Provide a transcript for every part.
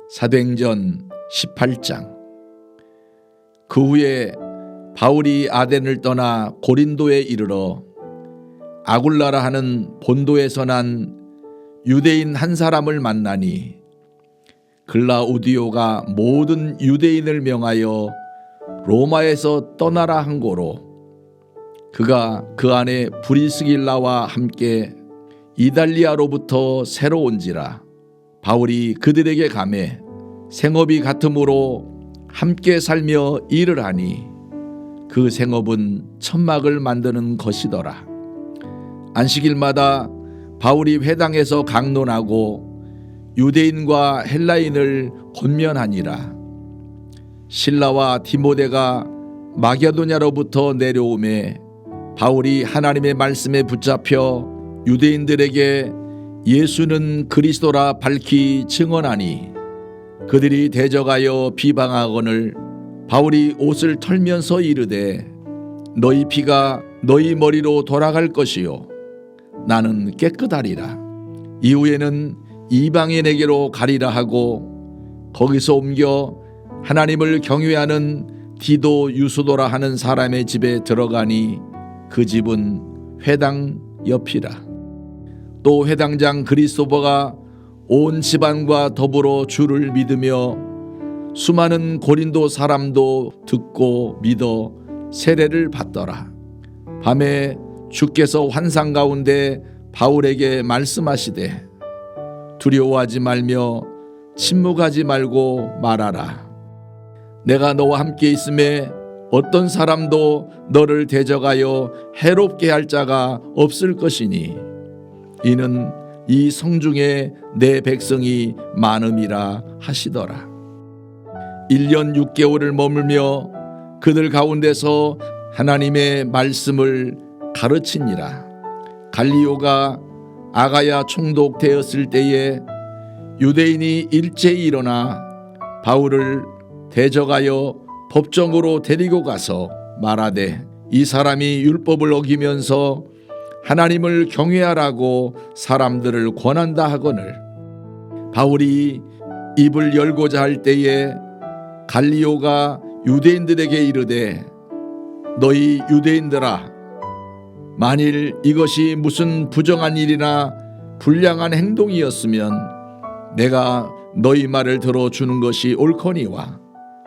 사도행전 18장. 그 후에 바울이 아덴을 떠나 고린도에 이르러 아굴라라 하는 본도에서 난 유대인 한 사람을 만나니 글라우디오가 모든 유대인을 명하여 로마에서 떠나라 한 고로 그가 그 안에 브리스길라와 함께 이달리아로부터 새로 온지라. 바울이 그들에게 가매 생업이 같으므로 함께 살며 일을 하니 그 생업은 천막을 만드는 것이더라. 안식일마다 바울이 회당에서 강론하고 유대인과 헬라인을 권면하니라. 실라와 디모데가 마게도냐로부터 내려오매 바울이 하나님의 말씀에 붙잡혀 유대인들에게 예수는 그리스도라 밝히 증언하니 그들이 대적하여 비방하거늘 바울이 옷을 털면서 이르되 너희 피가 너희 머리로 돌아갈 것이요 나는 깨끗하리라. 이후에는 이방인에게로 가리라 하고 거기서 옮겨 하나님을 경외하는 디도 유수도라 하는 사람의 집에 들어가니 그 집은 회당 옆이라. 또 회당장 그리스도버가 온 집안과 더불어 주를 믿으며 수많은 고린도 사람도 듣고 믿어 세례를 받더라. 밤에 주께서 환상 가운데 바울에게 말씀하시되 두려워하지 말며 침묵하지 말고 말하라. 내가 너와 함께 있음에 어떤 사람도 너를 대적하여 해롭게 할 자가 없을 것이니 이는 이 성중에 내 백성이 많음이라 하시더라. 1년 6개월을 머물며 그들 가운데서 하나님의 말씀을 가르치니라. 갈리오가 아가야 총독되었을 때에 유대인이 일제히 일어나 바울을 대적하여 법정으로 데리고 가서 말하되 이 사람이 율법을 어기면서 하나님을 경외하라고 사람들을 권한다 하거늘 바울이 입을 열고자 할 때에 갈리오가 유대인들에게 이르되 너희 유대인들아 만일 이것이 무슨 부정한 일이나 불량한 행동이었으면 내가 너희 말을 들어주는 것이 옳거니와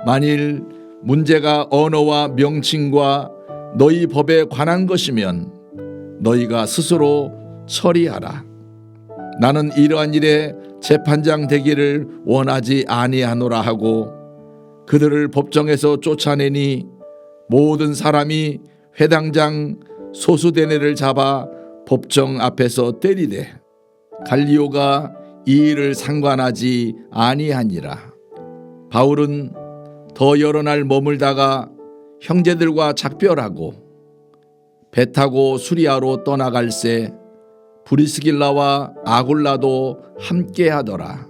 만일 문제가 언어와 명칭과 너희 법에 관한 것이면 너희가 스스로 처리하라. 나는 이러한 일에 재판장 되기를 원하지 아니하노라 하고 그들을 법정에서 쫓아내니 모든 사람이 회당장 소수대네를 잡아 법정 앞에서 때리되 갈리오가 이 일을 상관하지 아니하니라. 바울은 더 여러 날 머물다가 형제들과 작별하고 배 타고 수리아로 떠나갈새 브리스길라와 아굴라도 함께 하더라.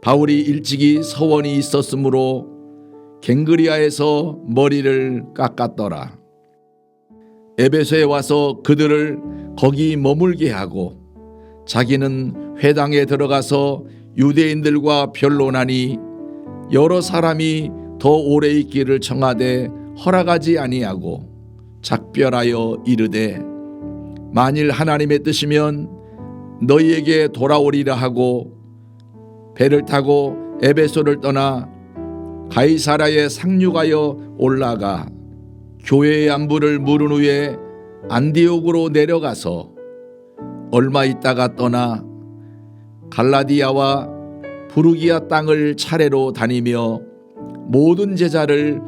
바울이 일찍이 서원이 있었으므로 갱그리아에서 머리를 깎았더라. 에베소에 와서 그들을 거기 머물게 하고 자기는 회당에 들어가서 유대인들과 변론하니 여러 사람이 더 오래 있기를 청하되 허락하지 아니하고 작별하여 이르되 만일 하나님의 뜻이면 너희에게 돌아오리라 하고 배를 타고 에베소를 떠나 가이사라에 상륙하여 올라가 교회의 안부를 물은 후에 안디옥으로 내려가서 얼마 있다가 떠나 갈라디아와 부르기아 땅을 차례로 다니며 모든 제자를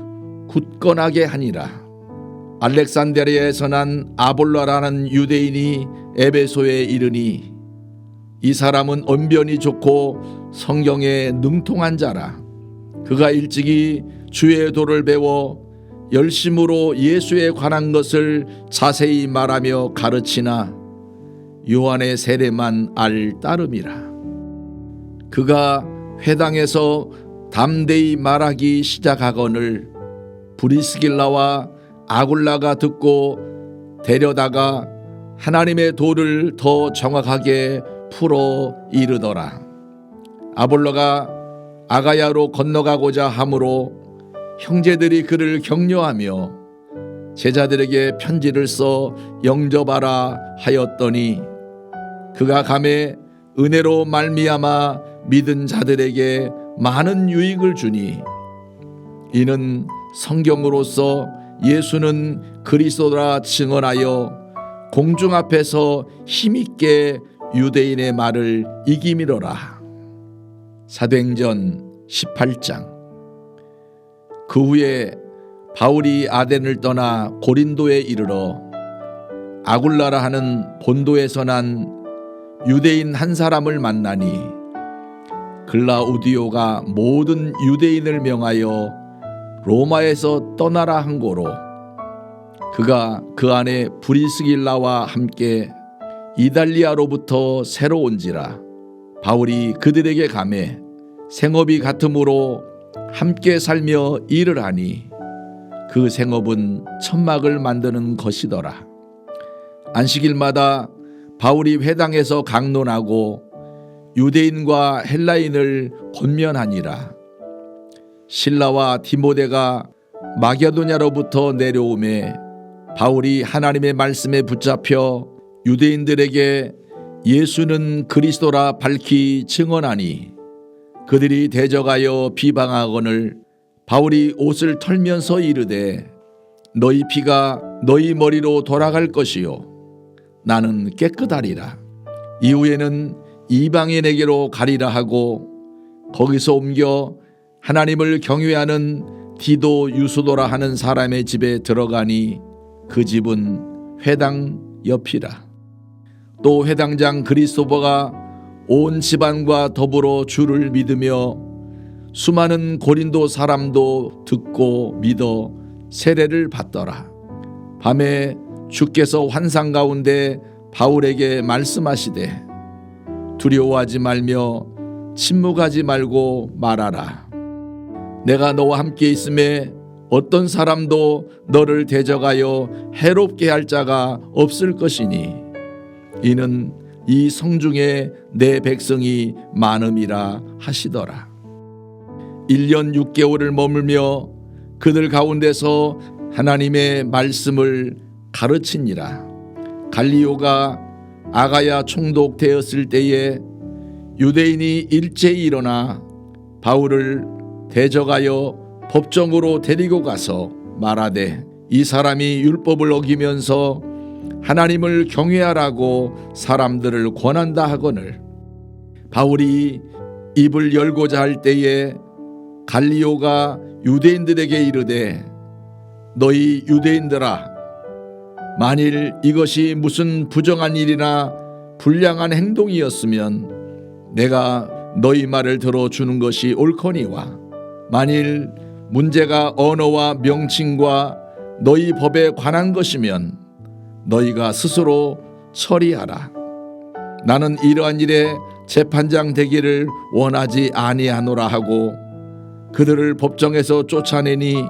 굳건하게 하니라. 알렉산드리아에서 난 아볼라라는 유대인이 에베소에 이르니 이 사람은 언변이 좋고 성경에 능통한 자라. 그가 일찍이 주의 도를 배워 열심으로 예수에 관한 것을 자세히 말하며 가르치나 요한의 세례만 알 따름이라. 그가 회당에서 담대히 말하기 시작하거늘 브리스길라와 아굴라가 듣고 데려다가 하나님의 도를 더 정확하게 풀어 이르더라. 아볼로가 아가야로 건너가고자 하므로 형제들이 그를 격려하며 제자들에게 편지를 써 영접하라 하였더니 그가 가매 은혜로 말미암아 믿은 자들에게 많은 유익을 주니 이는 성경으로서 예수는 그리스도라 증언하여 공중 앞에서 힘있게 유대인의 말을 이기미로라. 사도행전 18장. 그 후에 바울이 아덴을 떠나 고린도에 이르러 아굴라라 하는 본도에서 난 유대인 한 사람을 만나니 글라우디오가 모든 유대인을 명하여 로마에서 떠나라 한 고로 그가 그 안에 브리스길라와 함께 이달리아로부터 새로 온지라. 바울이 그들에게 가매 생업이 같으므로 함께 살며 일을 하니 그 생업은 천막을 만드는 것이더라. 안식일마다 바울이 회당에서 강론하고 유대인과 헬라인을 권면하니라. 실라와 디모데가 마게도냐로부터 내려오매 바울이 하나님의 말씀에 붙잡혀 유대인들에게 예수는 그리스도라 밝히 증언하니 그들이 대적하여 비방하거늘 바울이 옷을 털면서 이르되 너희 피가 너희 머리로 돌아갈 것이요 나는 깨끗하리라. 이후에는 이방인에게로 가리라 하고 거기서 옮겨 하나님을 경외하는 디도 유수도라 하는 사람의 집에 들어가니 그 집은 회당 옆이라. 또 회당장 그리스도버가 온 집안과 더불어 주를 믿으며 수많은 고린도 사람도 듣고 믿어 세례를 받더라. 밤에 주께서 환상 가운데 바울에게 말씀하시되 두려워하지 말며 침묵하지 말고 말하라. 내가 너와 함께 있음에 어떤 사람도 너를 대적하여 해롭게 할 자가 없을 것이니 이는 이 성중에 내 백성이 많음이라 하시더라. 1년 6개월을 머물며 그들 가운데서 하나님의 말씀을 가르치니라. 갈리오가 아가야 총독되었을 때에 유대인이 일제히 일어나 바울을 대적하여 법정으로 데리고 가서 말하되 이 사람이 율법을 어기면서 하나님을 경외하라고 사람들을 권한다 하거늘 바울이 입을 열고자 할 때에 갈리오가 유대인들에게 이르되 너희 유대인들아 만일 이것이 무슨 부정한 일이나 불량한 행동이었으면 내가 너희 말을 들어주는 것이 옳거니와 만일 문제가 언어와 명칭과 너희 법에 관한 것이면 너희가 스스로 처리하라. 나는 이러한 일에 재판장 되기를 원하지 아니하노라 하고 그들을 법정에서 쫓아내니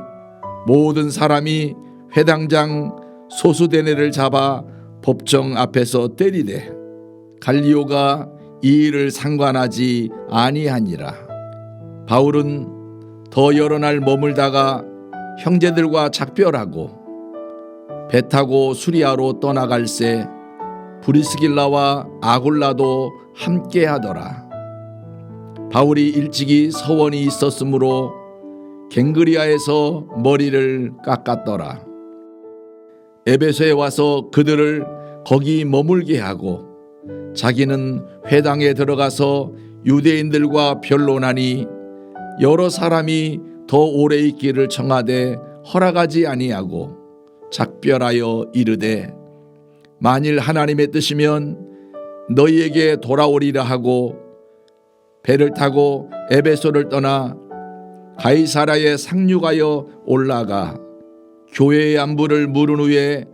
모든 사람이 회당장 소수대네를 잡아 법정 앞에서 때리되 갈리오가 이 일을 상관하지 아니하니라. 바울은 더 여러 날 머물다가 형제들과 작별하고 배 타고 수리아로 떠나갈새 브리스길라와 아굴라도 함께 하더라. 바울이 일찍이 서원이 있었으므로 갱그리아에서 머리를 깎았더라. 에베소에 와서 그들을 거기 머물게 하고 자기는 회당에 들어가서 유대인들과 변론하니 여러 사람이 더 오래 있기를 청하되 허락하지 아니하고 작별하여 이르되 만일 하나님의 뜻이면 너희에게 돌아오리라 하고 배를 타고 에베소를 떠나 가이사라에 상륙하여 올라가 교회의 안부를 물은 후에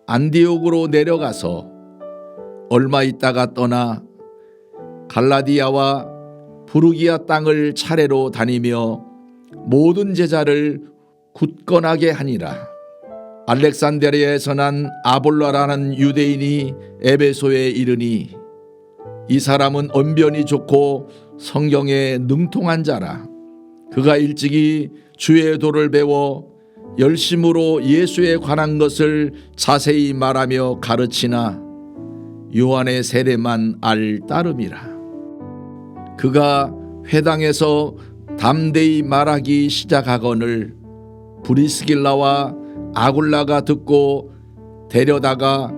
안디옥으로 내려가서 얼마 있다가 떠나 갈라디아와 부르기아 땅을 차례로 다니며 모든 제자를 굳건하게 하니라. 알렉산드리아에서 난 아볼라라는 유대인이 에베소에 이르니 이 사람은 언변이 좋고 성경에 능통한 자라. 그가 일찍이 주의 도를 배워 열심으로 예수에 관한 것을 자세히 말하며 가르치나 요한의 세례만 알 따름이라. 그가 회당에서 담대히 말하기 시작하거늘 브리스길라와 아굴라가 듣고 데려다가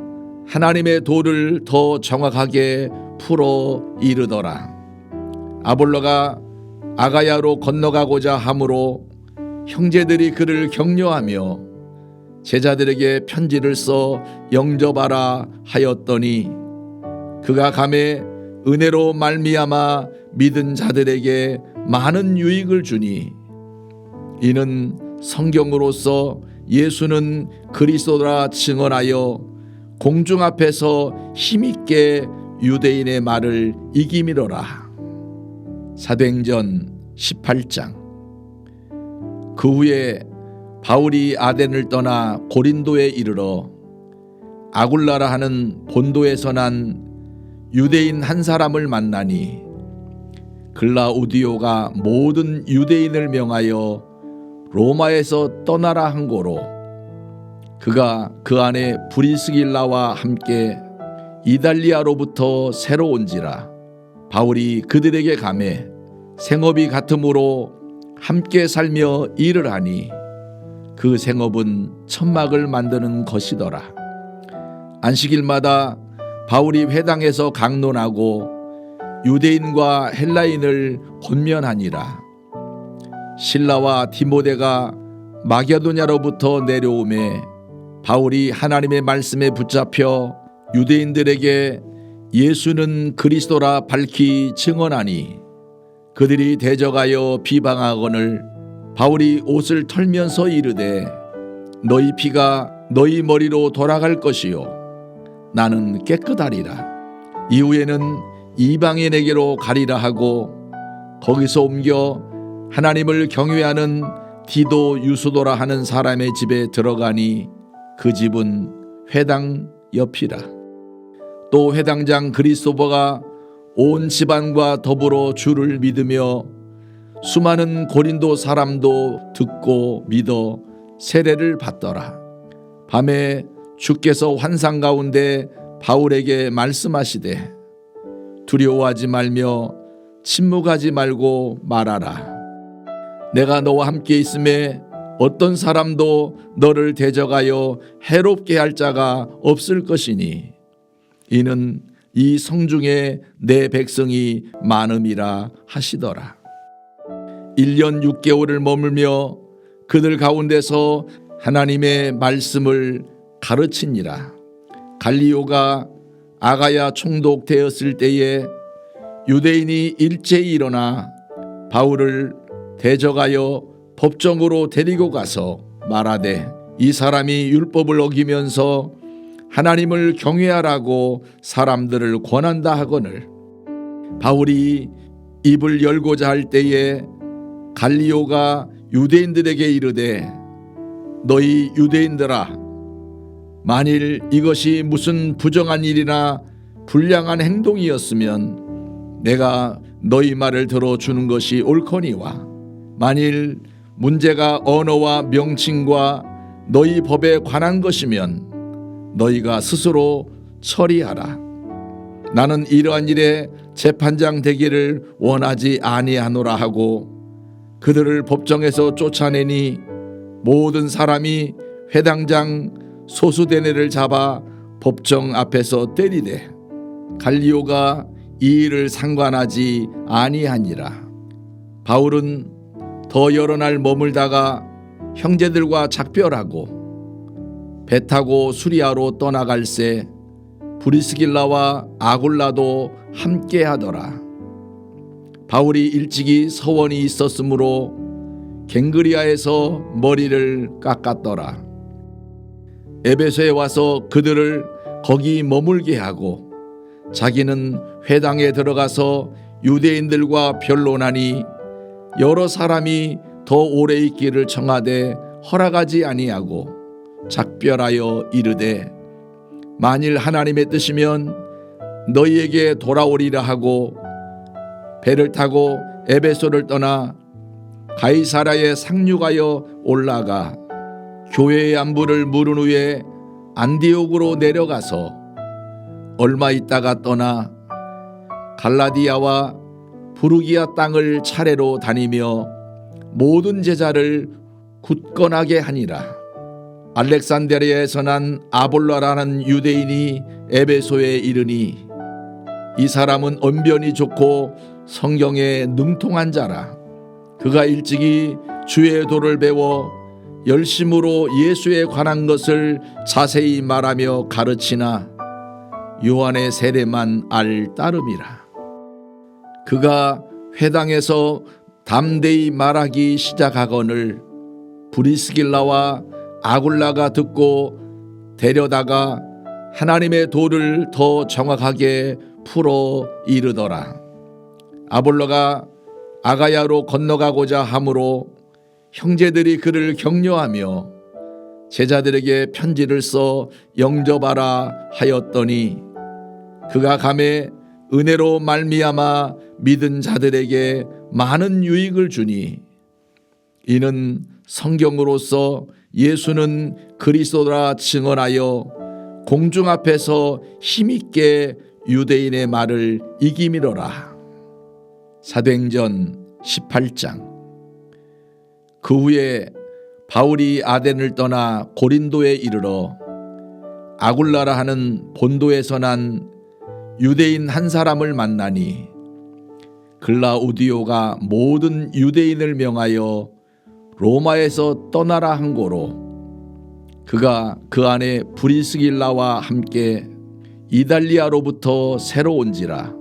하나님의 도를 더 정확하게 풀어 이르더라. 아볼로가 아가야로 건너가고자 하므로 형제들이 그를 격려하며 제자들에게 편지를 써 영접하라 하였더니 그가 감에 은혜로 말미암아 믿은 자들에게 많은 유익을 주니 이는 성경으로서 예수는 그리스도라 증언하여 공중 앞에서 힘있게 유대인의 말을 이기미로라. 사도행전 18장. 그 후에 바울이 아덴을 떠나 고린도에 이르러 아굴라라 하는 본도에서 난 유대인 한 사람을 만나니 글라우디오가 모든 유대인을 명하여 로마에서 떠나라 한 고로 그가 그 안에 브리스길라와 함께 이달리아로부터 새로 온지라. 바울이 그들에게 가매 생업이 같으므로 함께 살며 일을 하니 그 생업은 천막을 만드는 것이더라. 안식일마다 바울이 회당에서 강론하고 유대인과 헬라인을 권면하니라. 실라와 디모데가 마게도냐로부터 내려오매 바울이 하나님의 말씀에 붙잡혀 유대인들에게 예수는 그리스도라 밝히 증언하니 그들이 대적하여 비방하거늘 바울이 옷을 털면서 이르되 너희 피가 너희 머리로 돌아갈 것이요 나는 깨끗하리라. 이후에는 이방인에게로 가리라 하고 거기서 옮겨 하나님을 경외하는 디도 유수도라 하는 사람의 집에 들어가니 그 집은 회당 옆이라. 또 회당장 그리스도버가 온 집안과 더불어 주를 믿으며 수많은 고린도 사람도 듣고 믿어 세례를 받더라. 밤에 주께서 환상 가운데 바울에게 말씀하시되 두려워하지 말며 침묵하지 말고 말하라. 내가 너와 함께 있음에 어떤 사람도 너를 대적하여 해롭게 할 자가 없을 것이니 이는 이 성중에 내 백성이 많음이라 하시더라. 1년 6개월을 머물며 그들 가운데서 하나님의 말씀을 가르치니라. 갈리오가 아가야 총독되었을 때에 유대인이 일제히 일어나 바울을 대적하여 법정으로 데리고 가서 말하되 이 사람이 율법을 어기면서 하나님을 경외하라고 사람들을 권한다 하거늘 바울이 입을 열고자 할 때에 갈리오가 유대인들에게 이르되 너희 유대인들아 만일 이것이 무슨 부정한 일이나 불량한 행동이었으면 내가 너희 말을 들어주는 것이 옳거니와 만일 문제가 언어와 명칭과 너희 법에 관한 것이면 너희가 스스로 처리하라. 나는 이러한 일에 재판장 되기를 원하지 아니하노라 하고 그들을 법정에서 쫓아내니 모든 사람이 회당장 소수대네를 잡아 법정 앞에서 때리되 갈리오가 이 일을 상관하지 아니하니라. 바울은 더 여러 날 머물다가 형제들과 작별하고 배 타고 수리아로 떠나갈새 브리스길라와 아굴라도 함께하더라. 바울이 일찍이 서원이 있었으므로 갱그리아에서 머리를 깎았더라. 에베소에 와서 그들을 거기 머물게 하고 자기는 회당에 들어가서 유대인들과 변론하니 여러 사람이 더 오래 있기를 청하되 허락하지 아니하고 작별하여 이르되 만일 하나님의 뜻이면 너희에게 돌아오리라 하고 배를 타고 에베소를 떠나 가이사라에 상륙하여 올라가 교회의 안부를 물은 후에 안디옥으로 내려가서 얼마 있다가 떠나 갈라디아와 부르기아 땅을 차례로 다니며 모든 제자를 굳건하게 하니라. 알렉산드리아에서 난 아볼라라는 유대인이 에베소에 이르니 이 사람은 언변이 좋고 성경에 능통한 자라. 그가 일찍이 주의 도를 배워 열심으로 예수에 관한 것을 자세히 말하며 가르치나 요한의 세례만 알 따름이라. 그가 회당에서 담대히 말하기 시작하거늘 브리스길라와 아굴라가 듣고 데려다가 하나님의 도를 더 정확하게 풀어 이르더라. 아볼로가 아가야로 건너가고자 하므로 형제들이 그를 격려하며 제자들에게 편지를 써 영접하라 하였더니 그가 가매 은혜로 말미암아 믿은 자들에게 많은 유익을 주니 이는 성경으로서 예수는 그리스도라 증언하여 공중 앞에서 힘있게 유대인의 말을 이기미로라. 사도행전 18장. 그 후에 바울이 아덴을 떠나 고린도에 이르러 아굴라라 하는 본도에서 난 유대인 한 사람을 만나니 글라우디오가 모든 유대인을 명하여 로마에서 떠나라 한 고로 그가 그 안에 브리스길라와 함께 이달리아로부터 새로 온지라.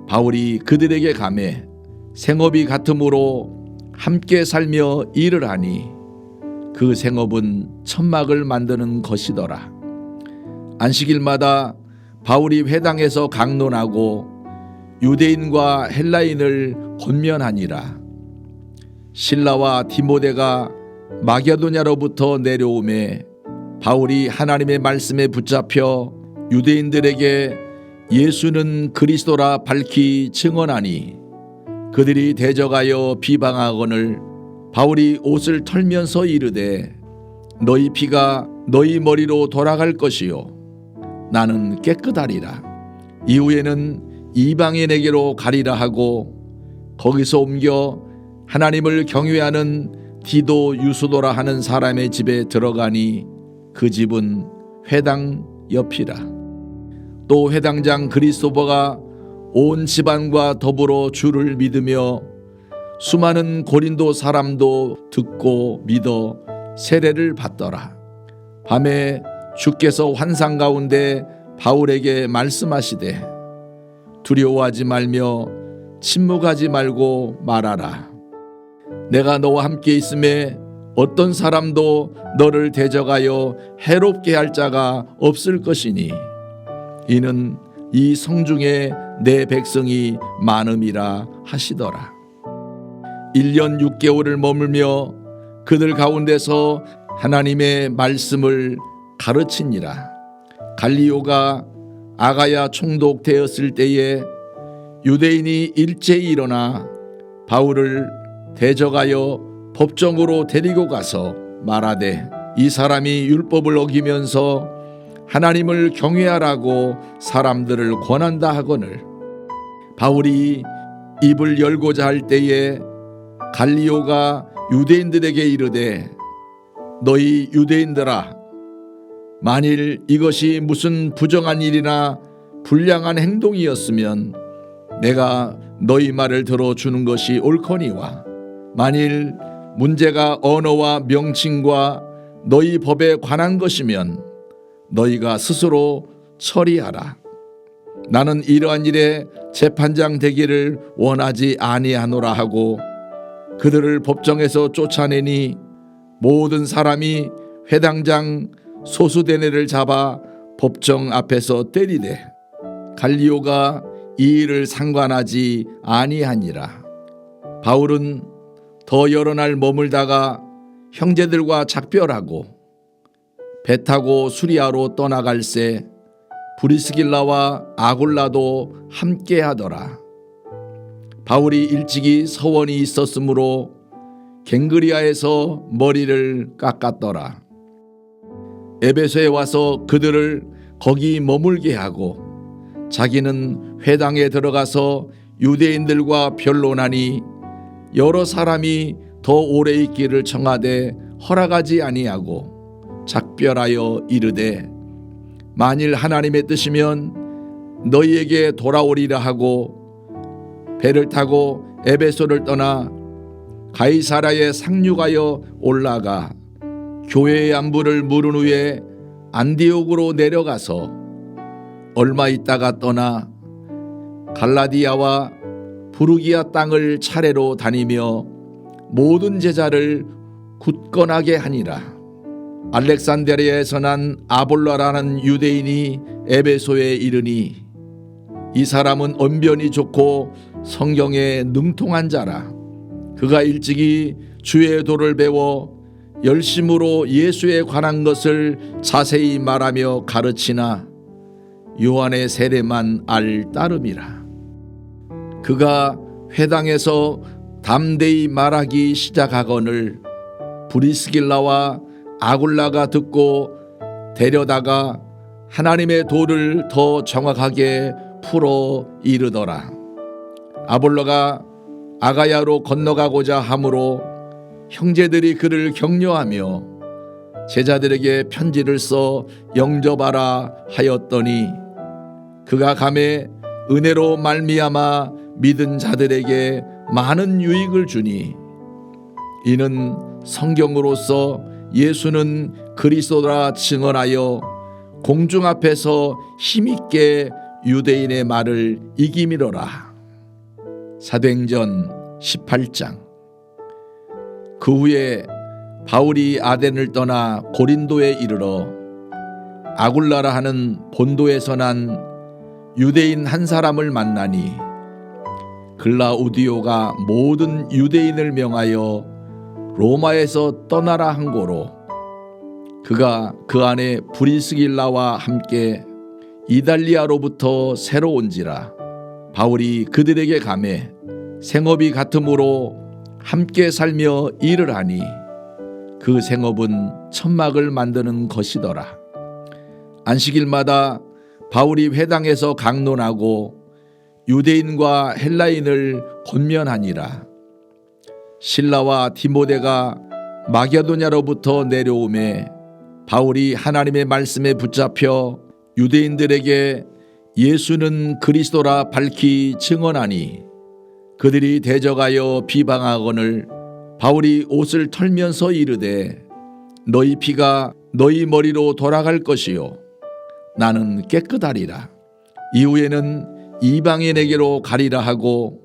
바울이 그들에게 가매 생업이 같으므로 함께 살며 일을 하니 그 생업은 천막을 만드는 것이더라. 안식일마다 바울이 회당에서 강론하고 유대인과 헬라인을 권면하니라. 실라와 디모데가 마게도냐로부터 내려오매 바울이 하나님의 말씀에 붙잡혀 유대인들에게 예수는 그리스도라 밝히 증언하니 그들이 대적하여 비방하거늘 바울이 옷을 털면서 이르되 너희 피가 너희 머리로 돌아갈 것이요 나는 깨끗하리라. 이후에는 이방인에게로 가리라 하고 거기서 옮겨 하나님을 경외하는 디도 유수도라 하는 사람의 집에 들어가니 그 집은 회당 옆이라. 또 회당장 그리스도버가 온 집안과 더불어 주를 믿으며 수많은 고린도 사람도 듣고 믿어 세례를 받더라. 밤에 주께서 환상 가운데 바울에게 말씀하시되 두려워하지 말며 침묵하지 말고 말하라. 내가 너와 함께 있음에 어떤 사람도 너를 대적하여 해롭게 할 자가 없을 것이니 이는 이 성중에 내 백성이 많음이라 하시더라. 1년 6개월을 머물며 그들 가운데서 하나님의 말씀을 가르치니라. 갈리오가 아가야 총독되었을 때에 유대인이 일제히 일어나 바울을 대적하여 법정으로 데리고 가서 말하되 이 사람이 율법을 어기면서 하나님을 경외하라고 사람들을 권한다 하거늘 바울이 입을 열고자 할 때에 갈리오가 유대인들에게 이르되 너희 유대인들아 만일 이것이 무슨 부정한 일이나 불량한 행동이었으면 내가 너희 말을 들어주는 것이 옳거니와 만일 문제가 언어와 명칭과 너희 법에 관한 것이면 너희가 스스로 처리하라. 나는 이러한 일에 재판장 되기를 원하지 아니하노라 하고 그들을 법정에서 쫓아내니 모든 사람이 회당장 소수대네를 잡아 법정 앞에서 때리되 갈리오가 이 일을 상관하지 아니하니라. 바울은 더 여러 날 머물다가 형제들과 작별하고 배 타고 수리아로 떠나갈새 브리스길라와 아굴라도 함께 하더라. 바울이 일찍이 서원이 있었으므로 갱그리아에서 머리를 깎았더라. 에베소에 와서 그들을 거기 머물게 하고 자기는 회당에 들어가서 유대인들과 변론하니 여러 사람이 더 오래 있기를 청하되 허락하지 아니하고 작별하여 이르되 만일 하나님의 뜻이면 너희에게 돌아오리라 하고 배를 타고 에베소를 떠나 가이사라에 상륙하여 올라가 교회의 안부를 물은 후에 안디옥으로 내려가서 얼마 있다가 떠나 갈라디아와 부르기아 땅을 차례로 다니며 모든 제자를 굳건하게 하니라. 알렉산드리아에서 난 아볼라라는 유대인이 에베소에 이르니 이 사람은 언변이 좋고 성경에 능통한 자라. 그가 일찍이 주의 도를 배워 열심으로 예수에 관한 것을 자세히 말하며 가르치나 요한의 세례만 알 따름이라. 그가 회당에서 담대히 말하기 시작하거늘 브리스길라와 아굴라가 듣고 데려다가 하나님의 도를 더 정확하게 풀어 이르더라. 아볼로가 아가야로 건너가고자 하므로 형제들이 그를 격려하며 제자들에게 편지를 써 영접하라 하였더니 그가 감에 은혜로 말미암아 믿은 자들에게 많은 유익을 주니 이는 성경으로서 예수는 그리스도라 증언하여 공중 앞에서 힘있게 유대인의 말을 이기미로라. 사도행전 18장. 그 후에 바울이 아덴을 떠나 고린도에 이르러 아굴라라 하는 본도에서 난 유대인 한 사람을 만나니 글라우디오가 모든 유대인을 명하여 로마에서 떠나라 한 고로 그가 그 안에 브리스길라와 함께 이달리아로부터 새로 온지라. 바울이 그들에게 가매 생업이 같으므로 함께 살며 일을 하니 그 생업은 천막을 만드는 것이더라. 안식일마다 바울이 회당에서 강론하고 유대인과 헬라인을 권면하니라. 실라와 디모데가 마게도냐로부터 내려오매 바울이 하나님의 말씀에 붙잡혀 유대인들에게 예수는 그리스도라 밝히 증언하니 그들이 대적하여 비방하거늘 바울이 옷을 털면서 이르되 너희 피가 너희 머리로 돌아갈 것이요 나는 깨끗하리라. 이후에는 이방인에게로 가리라 하고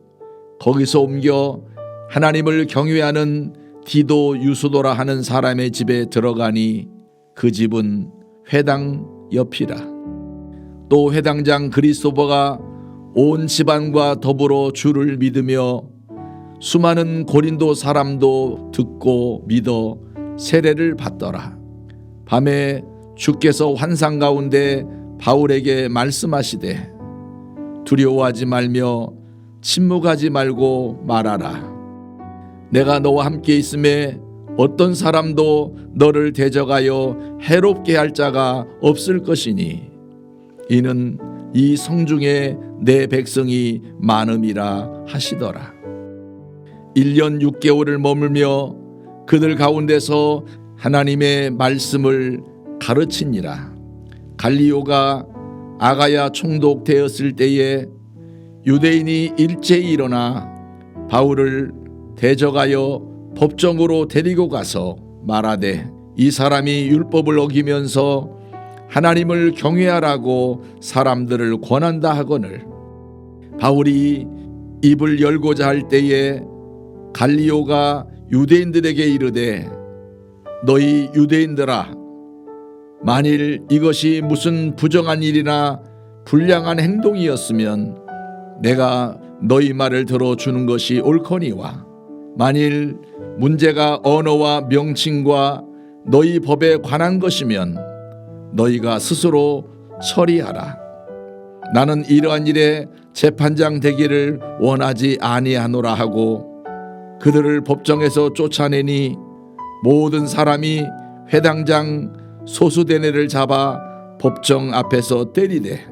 거기서 옮겨 하나님을 경외하는 디도 유수도라 하는 사람의 집에 들어가니 그 집은 회당 옆이라. 또 회당장 그리스도버가 온 집안과 더불어 주를 믿으며 수많은 고린도 사람도 듣고 믿어 세례를 받더라. 밤에 주께서 환상 가운데 바울에게 말씀하시되 두려워하지 말며 침묵하지 말고 말하라. 내가 너와 함께 있음에 어떤 사람도 너를 대적하여 해롭게 할 자가 없을 것이니 이는 이 성중에 내 백성이 많음이라 하시더라. 1년 6개월을 머물며 그들 가운데서 하나님의 말씀을 가르치니라. 갈리오가 아가야 총독되었을 때에 유대인이 일제히 일어나 바울을 대적하여 법정으로 데리고 가서 말하되 이 사람이 율법을 어기면서 하나님을 경외하라고 사람들을 권한다 하거늘 바울이 입을 열고자 할 때에 갈리오가 유대인들에게 이르되 너희 유대인들아 만일 이것이 무슨 부정한 일이나 불량한 행동이었으면 내가 너희 말을 들어주는 것이 옳거니와 만일 문제가 언어와 명칭과 너희 법에 관한 것이면 너희가 스스로 처리하라. 나는 이러한 일에 재판장 되기를 원하지 아니하노라 하고 그들을 법정에서 쫓아내니 모든 사람이 회당장 소수대네를 잡아 법정 앞에서 때리되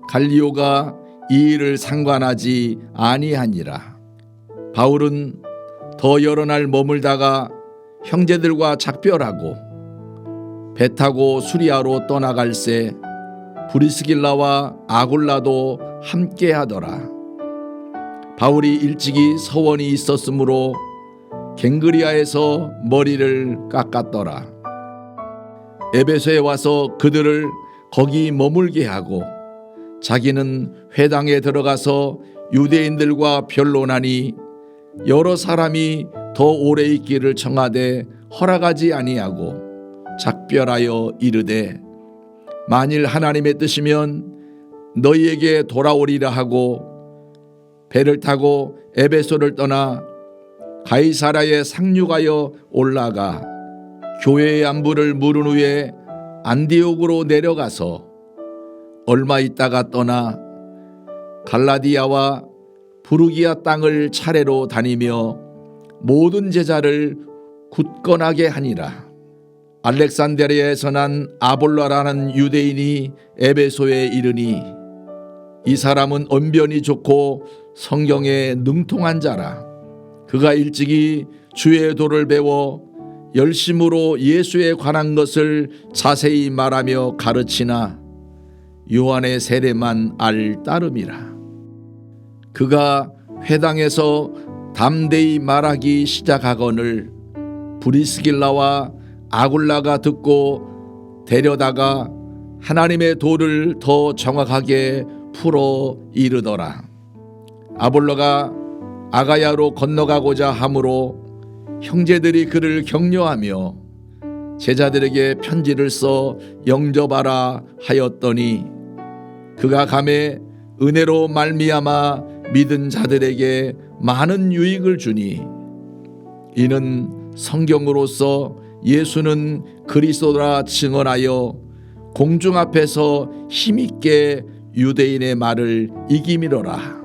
갈리오가 이 일을 상관하지 아니하니라. 바울은 더 여러 날 머물다가 형제들과 작별하고 배 타고 수리아로 떠나갈새 브리스길라와 아굴라도 함께하더라. 바울이 일찍이 서원이 있었으므로 갱그리아에서 머리를 깎았더라. 에베소에 와서 그들을 거기 머물게 하고 자기는 회당에 들어가서 유대인들과 변론하니 여러 사람이 더 오래 있기를 청하되 허락하지 아니하고 작별하여 이르되 만일 하나님의 뜻이면 너희에게 돌아오리라 하고 배를 타고 에베소를 떠나 가이사라에 상륙하여 올라가 교회의 안부를 물은 후에 안디옥으로 내려가서 얼마 있다가 떠나 갈라디아와 부르기아 땅을 차례로 다니며 모든 제자를 굳건하게 하니라. 알렉산드리아에서 난 아볼라라는 유대인이 에베소에 이르니 이 사람은 언변이 좋고 성경에 능통한 자라. 그가 일찍이 주의 도를 배워 열심으로 예수에 관한 것을 자세히 말하며 가르치나 요한의 세례만 알 따름이라. 그가 회당에서 담대히 말하기 시작하거늘 브리스길라와 아굴라가 듣고 데려다가 하나님의 도를 더 정확하게 풀어 이르더라. 아볼로가 아가야로 건너가고자 하므로 형제들이 그를 격려하며 제자들에게 편지를 써 영접하라 하였더니 그가 감에 은혜로 말미암아 믿은 자들에게 많은 유익을 주니 이는 성경으로서 예수는 그리스도라 증언하여 공중 앞에서 힘있게 유대인의 말을 이기미로라.